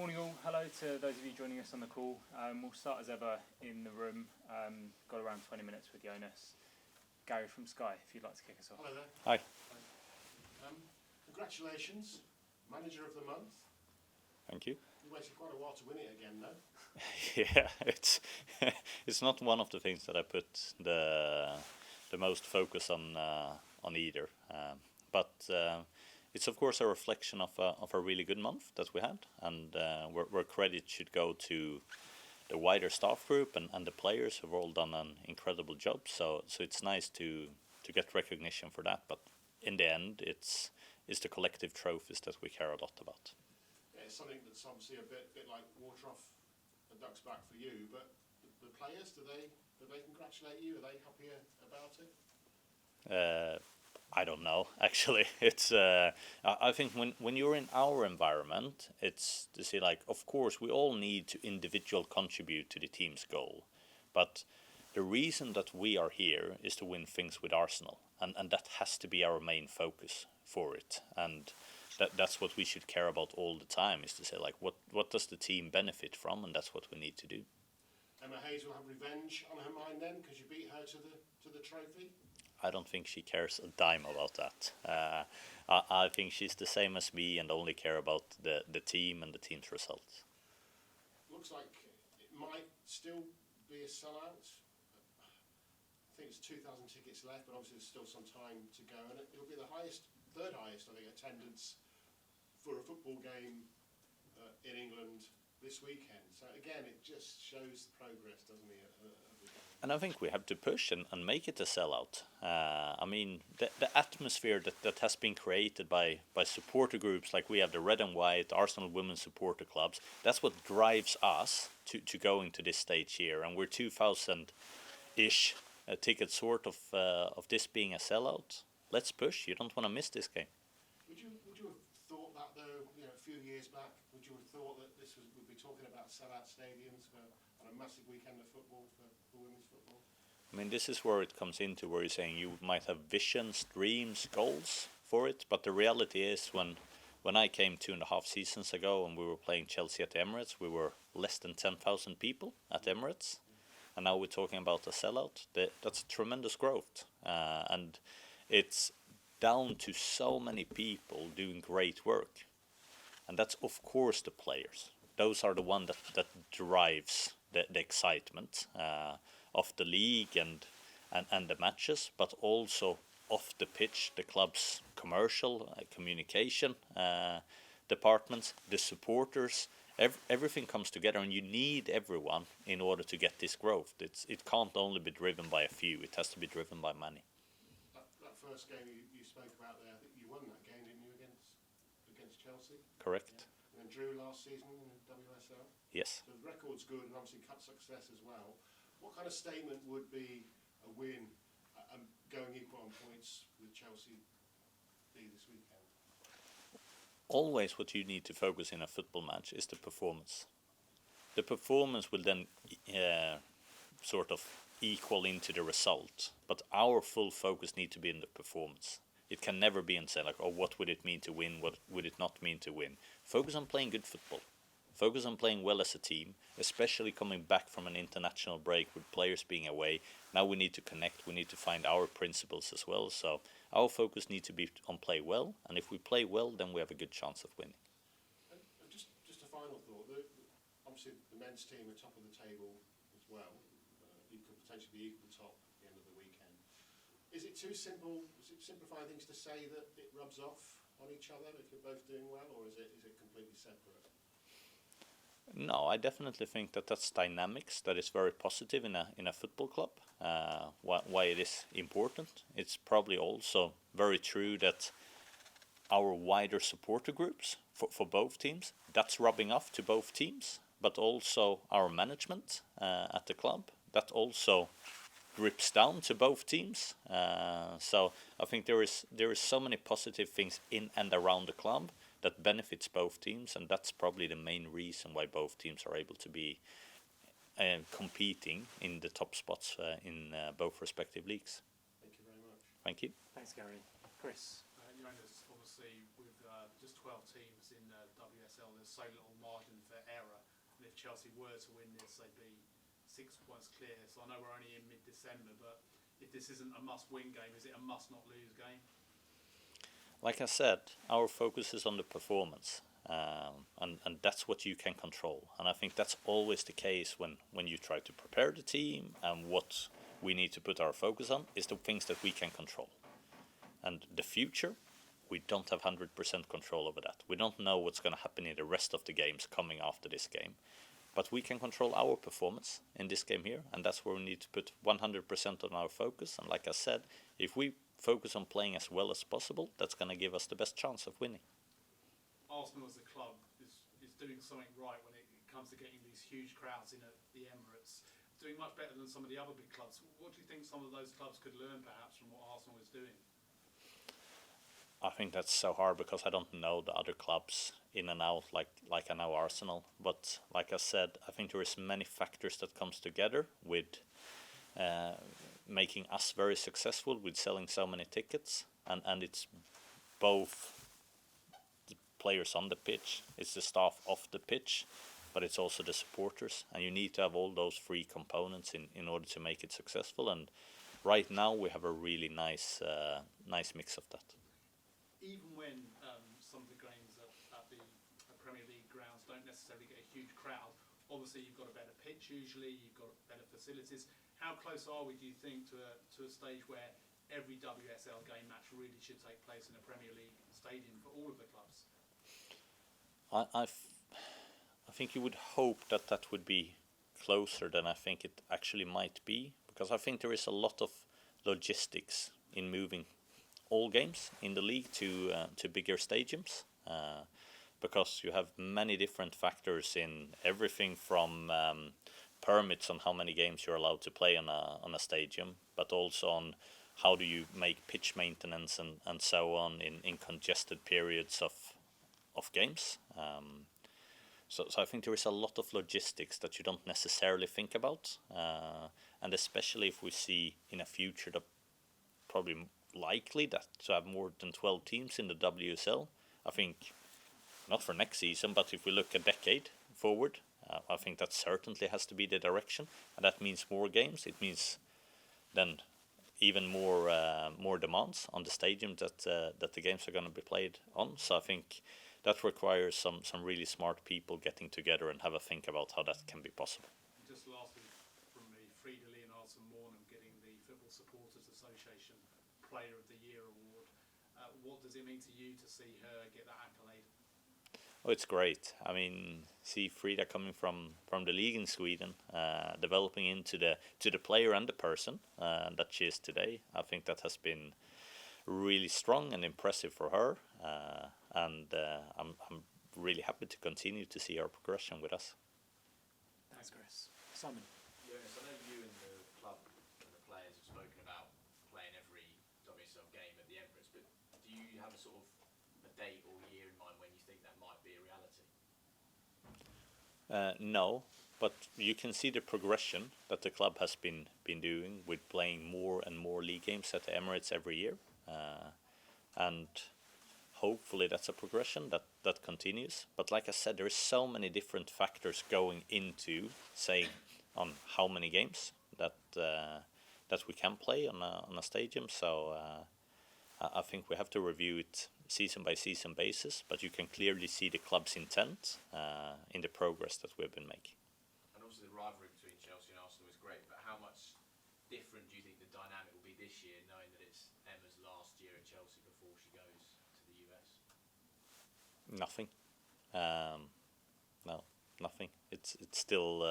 Morning all, hello to those of you joining us on the call. We'll start as ever in the room. Got around 20 minutes with Jonas. Gary from Sky, if you'd like to kick us off. Hello there. Hi. Congratulations, Manager of the Month. Thank you. You waited quite a while to win it again, though. Yeah, it's not one of the things that I put the most focus on either, but it's of course a reflection of a really good month that we had, and where credit should go to the wider staff group and the players who've all done an incredible job. So it's nice to get recognition for that, but in the end it's the collective trophies that we care a lot about. Yeah, it's something that's obviously a bit like water off a duck's back for you, but the players, do they congratulate you? Are they happier about it? I don't know, actually. It's I think when you're in our environment, it's to see, like, of course we all need to individual contribute to the team's goal, but the reason that we are here is to win things with Arsenal, and that has to be our main focus for it, and that's what we should care about all the time, is to say, like, what does the team benefit from, and that's what we need to do. Emma Hayes will have revenge on her mind then, because you beat her to the trophy? I don't think she cares a dime about that. I think she's the same as me and only care about the team and the team's results. Looks like it might still be a sellout. I think it's 2,000 tickets left, but obviously there's still some time to go, and it'll be the third highest, I think, attendance for a football game in England this weekend. So again, it just shows the progress, doesn't it? And I think we have to push and make it a sellout. I mean, the atmosphere that has been created by supporter groups, like we have the Red and White, Arsenal Women's Supporter Clubs, that's what drives us to going to this stage here. And we're 2,000-ish tickets short of this being a sellout. Let's push. You don't want to miss this game. Would you have thought that, though, a few years back? Would you have thought that we'd be talking about sellout stadiums on a massive weekend of football for women's football? I mean, this is where it comes into where you're saying you might have visions, dreams, goals for it, but the reality is when I came 2.5 seasons ago and we were playing Chelsea at the Emirates, we were less than 10,000 people at Emirates, and now we're talking about a sellout. That's tremendous growth, and it's down to so many people doing great work, and that's of course the players. Those are the one that drives the excitement of the league and the matches, but also off the pitch, the club's commercial communication departments, the supporters, everything comes together, and you need everyone in order to get this growth. It can't only be driven by a few; it has to be driven by many. That first game you spoke about there, I think you won that game, didn't you, against Chelsea? Correct. Yeah. And then drew last season in the WSL. Yes. So the record's good, and obviously cut success as well. What kind of statement would be a win and going equal on points with Chelsea be this weekend? Always what you need to focus in a football match is the performance. The performance will then sort of equal into the result, but our full focus needs to be in the performance. It can never be in saying, like, oh, what would it mean to win, what would it not mean to win. Focus on playing good football. Focus on playing well as a team, especially coming back from an international break with players being away. Now we need to connect, we need to find our principles as well. So our focus needs to be on play well, and if we play well, then we have a good chance of winning. And just a final thought. Obviously the men's team are top of the table as well. You could potentially be equal top at the end of the weekend. Is it too simple? Is it simplifying things to say that it rubs off on each other if you're both doing well, or is it completely separate? No, I definitely think that's dynamics that is very positive in a football club. Why it is important. It's probably also very true that our wider supporter groups for both teams, that's rubbing off to both teams, but also our management at the club, that also drips down to both teams. So I think there is so many positive things in and around the club that benefits both teams, and that's probably the main reason why both teams are able to be competing in the top spots in both respective leagues. Thank you very much. Thank you. Thanks, Gary. Chris. Jonas, obviously with just 12 teams in WSL. WSL, there's so little margin for error, and if Chelsea were to win this, they'd be 6 points clear. So I know we're only in mid-December, but if this isn't a must-win game, is it a must-not-lose game? Like I said, our focus is on the performance, and that's what you can control. And I think that's always the case when you try to prepare the team, and what we need to put our focus on is the things that we can control. And the future, we don't have 100% control over that. We don't know what's going to happen in the rest of the games coming after this game. But we can control our performance in this game here, and that's where we need to put 100% on our focus. And like I said, if we focus on playing as well as possible, that's going to give us the best chance of winning. Arsenal as a club is doing something right when it comes to getting these huge crowds in at the Emirates, doing much better than some of the other big clubs. What do you think some of those clubs could learn perhaps from what Arsenal is doing? I think that's so hard because I don't know the other clubs in and out like I know Arsenal. But like I said, I think there is many factors that comes together with making us very successful with selling so many tickets, and it's both the players on the pitch, it's the staff off the pitch, but it's also the supporters, and you need to have all those three components in order to make it successful. And right now we have a really nice mix of that. Even when some of the games at the Premier League grounds don't necessarily get a huge crowd, obviously you've got a better pitch usually, you've got better facilities. How close are we, do you think, to a stage where every WSL game match really should take place in a Premier League stadium for all of the clubs? I think you would hope that would be closer than I think it actually might be, because I think there is a lot of logistics in moving all games in the league to bigger stadiums, because you have many different factors in everything from permits on how many games you're allowed to play on a stadium, but also on how do you make pitch maintenance and so on in congested periods of games. So I think there is a lot of logistics that you don't necessarily think about, and especially if we see in a future that probably likely that to have more than 12 teams in the WSL. I think not for next season, but if we look a decade forward, I think that certainly has to be the direction, and that means more games. It means then even more demands on the stadium that the games are going to be played on. So I think that requires some really smart people getting together and have a think about how that can be possible. Just lastly from me, Fridolin Mornham getting the Football Supporters Association Player of the Year award. What does it mean to you to see her get that accolade? Oh, it's great. I mean, see Frida coming from the league in Sweden, developing into the player and the person that she is today. I think that has been really strong and impressive for her, and I'm really happy to continue to see her progression with us. Thanks, Chris. Simon. Jonas, I know you and the club and the players have spoken about playing every WSL game at the Emirates, but do you have a sort of a date or year in mind when you think that might be a reality? No, but you can see the progression that the club has been doing with playing more and more league games at the Emirates every year, and hopefully that's a progression that continues. But like I said, there is so many different factors going into saying on how many games that we can play on a stadium. So I think we have to review it season by season basis, but you can clearly see the club's intent in the progress that we've been making. And obviously the rivalry between Chelsea and Arsenal is great, but how much different do you think the dynamic will be this year, knowing that it's Emma's last year at Chelsea before she goes to the US? Nothing. No, nothing. It's still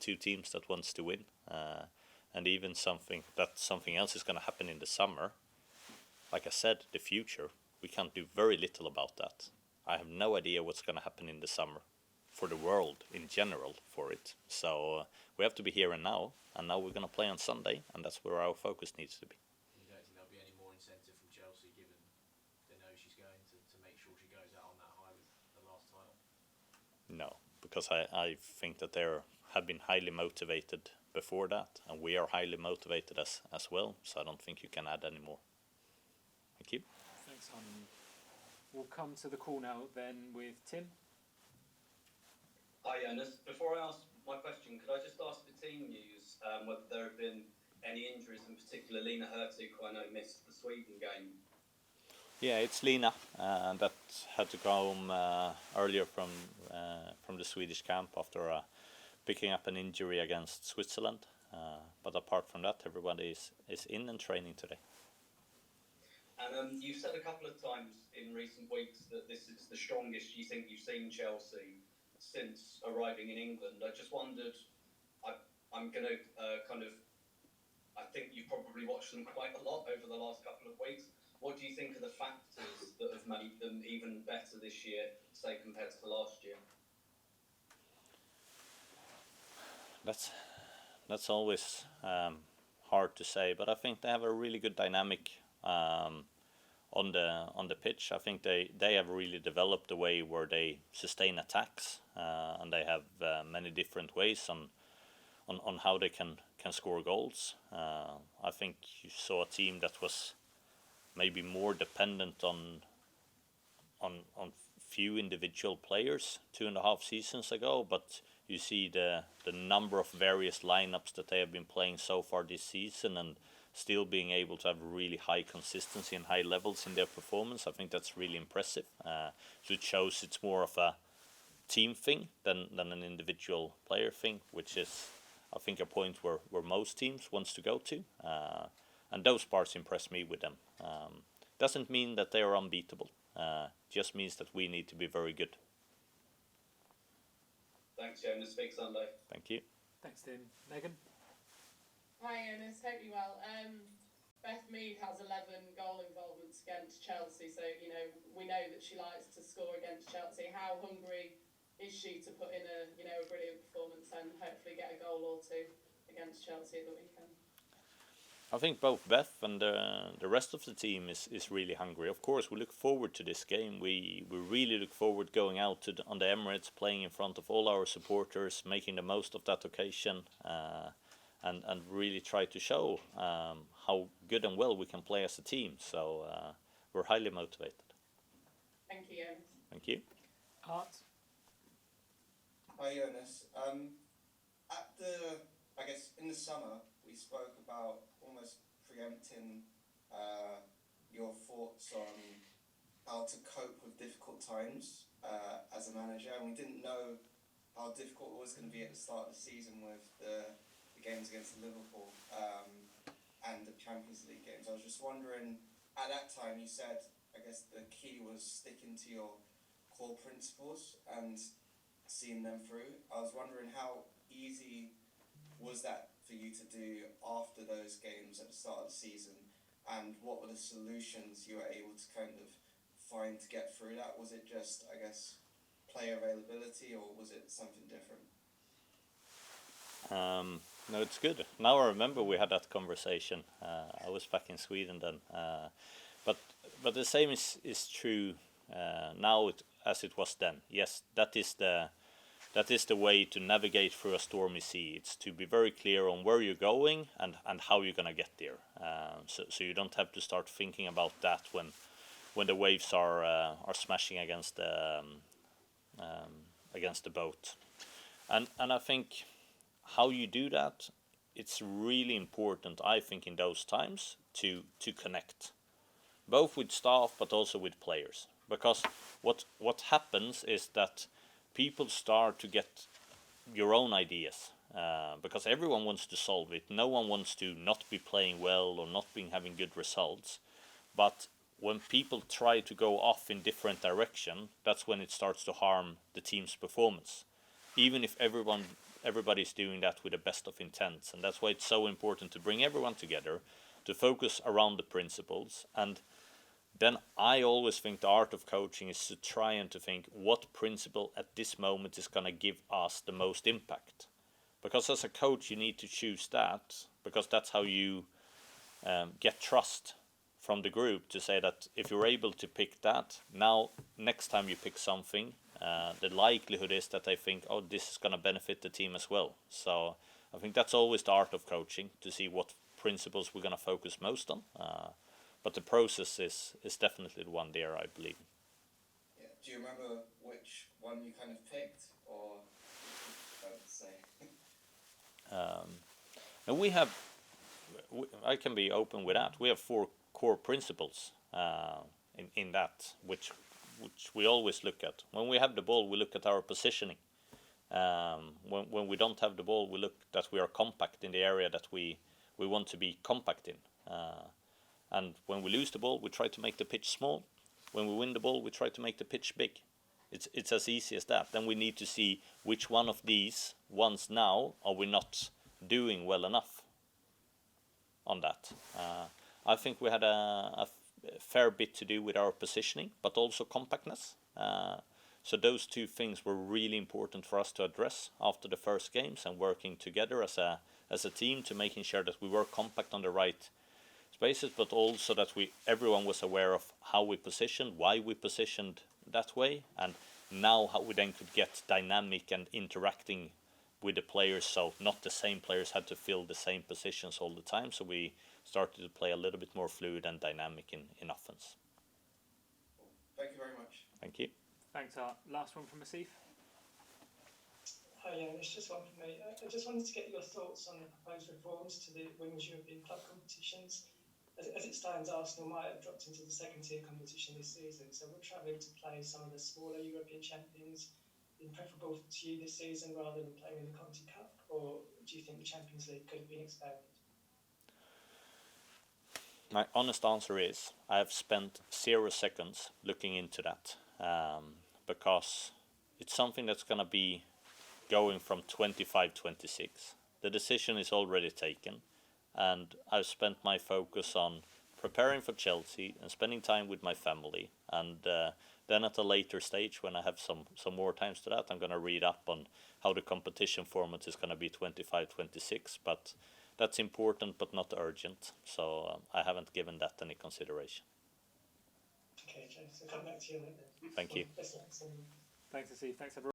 two teams that wants to win, and even something else is going to happen in the summer. Like I said, the future, we can't do very little about that. I have no idea what's going to happen in the summer for the world in general for it. So we have to be here and now we're going to play on Sunday, and that's where our focus needs to be. You don't think there'll be any more incentive from Chelsea, given they know she's going to make sure she goes out on that high with the last title? No, because I think that they have been highly motivated before that, and we are highly motivated as well, so I don't think you can add any more. Thank you. Thanks, Simon. We'll come to the call now then with Tim. Hi Jonas, before I ask my question, could I just ask the team news whether there have been any injuries, in particular Lena Hurtig, who I know missed the Sweden game? Yeah, it's Lena that had to go home earlier from the Swedish camp after picking up an injury against Switzerland. But apart from that, everybody is in and training today. And you've said a couple of times in recent weeks that this is the strongest you think you've seen Chelsea since arriving in England. I just wondered, I'm going to I think you've probably watched them quite a lot over the last couple of weeks. What do you think are the factors that have made them even better this year, say, compared to last year? That's always hard to say, but I think they have a really good dynamic on the pitch. I think they have really developed a way where they sustain attacks, and they have many different ways on how they can score goals. I think you saw a team that was maybe more dependent on few individual players 2.5 seasons ago, but you see the number of various lineups that they have been playing so far this season and still being able to have really high consistency and high levels in their performance. I think that's really impressive. So it shows it's more of a team thing than an individual player thing, which is, I think, a point where most teams wants to go to. And those parts impress me with them. Doesn't mean that they are unbeatable. Just means that we need to be very good. Thanks, Jonas. Speak Sunday. Thank you. Thanks, Tim. Megan? Hi, Jonas. Hope you're well. Beth Mead has 11 goal involvements against Chelsea, so we know that she likes to score against Chelsea. How hungry is she to put in a brilliant performance and hopefully get a goal or two against Chelsea at the weekend? I think both Beth and the rest of the team is really hungry. Of course, we look forward to this game. We really look forward going out on the Emirates, playing in front of all our supporters, making the most of that occasion, and really try to show how good and well we can play as a team. So we're highly motivated. Thank you, Jonas. Thank you. Art? Hi, Jonas. I guess in the summer, we spoke about almost preempting your thoughts on how to cope with difficult times as a manager, and we didn't know how difficult it was going to be at the start of the season with the games against Liverpool and the Champions League games. I was just wondering, at that time you said, I guess the key was sticking to your core principles and seeing them through. I was wondering how easy was that for you to do after those games at the start of the season, and what were the solutions you were able to kind of find to get through that? Was it just, I guess, player availability, or was it something different? No, it's good. Now I remember we had that conversation. I was back in Sweden then. But the same is true now as it was then. Yes, that is the way to navigate through a stormy sea. It's to be very clear on where you're going and how you're gonna get there. So you don't have to start thinking about that when the waves are smashing against the boat. And I think how you do that, it's really important, I think, in those times to connect, both with staff but also with players. Because what happens is that people start to get your own ideas, because everyone wants to solve it. No one wants to not be playing well or not having good results. But when people try to go off in different direction, that's when it starts to harm the team's performance, even if everybody's doing that with the best of intents. And that's why it's so important to bring everyone together, to focus around the principles. And then I always think the art of coaching is to try and to think what principle at this moment is going to give us the most impact. Because as a coach, you need to choose that, because that's how you get trust from the group, to say that if you're able to pick that, now next time you pick something, the likelihood is that they think, oh, this is going to benefit the team as well. So I think that's always the art of coaching, to see what principles we're going to focus most on. But the process is definitely the one there, I believe. Do you remember which one you kind of picked, or don't say? And I can be open with that. We have 4 core principles in that, which we always look at. When we have the ball, we look at our positioning. When we don't have the ball, we look that we are compact in the area that we want to be compact in. And when we lose the ball, we try to make the pitch small. When we win the ball, we try to make the pitch big. It's as easy as that. Then we need to see which one of these ones now are we not doing well enough on that. I think we had a fair bit to do with our positioning, but also compactness. So those 2 things were really important for us to address after the first games, and working together as a team to making sure that we were compact on the right spaces, but also that everyone was aware of how we positioned, why we positioned that way, and now how we then could get dynamic and interacting with the players, so not the same players had to fill the same positions all the time. So we started to play a little bit more fluid and dynamic in offense. Thank you very much. Thank you. Thanks, Art. Last one from Asif. Hi, it's just one from me. I just wanted to get your thoughts on the proposed reforms to the Women's European Club competitions. As it stands, Arsenal might have dropped into the second-tier competition this season, so we're travelling to play some of the smaller European champions. Been preferable to you this season rather than playing in the Conti Cup, or do you think the Champions League could have been expanded? My honest answer is I have spent 0 seconds looking into that, because it's something that's going to be going from 25-26. The decision is already taken, and I've spent my focus on preparing for Chelsea and spending time with my family. And then at a later stage, when I have some more times to that, I'm going to read up on how the competition format is going to be 25-26. But that's important, but not urgent. So I haven't given that any consideration. Okay, James, I'll come back to you later. Thank you. Thanks, Asif. Thanks, everyone.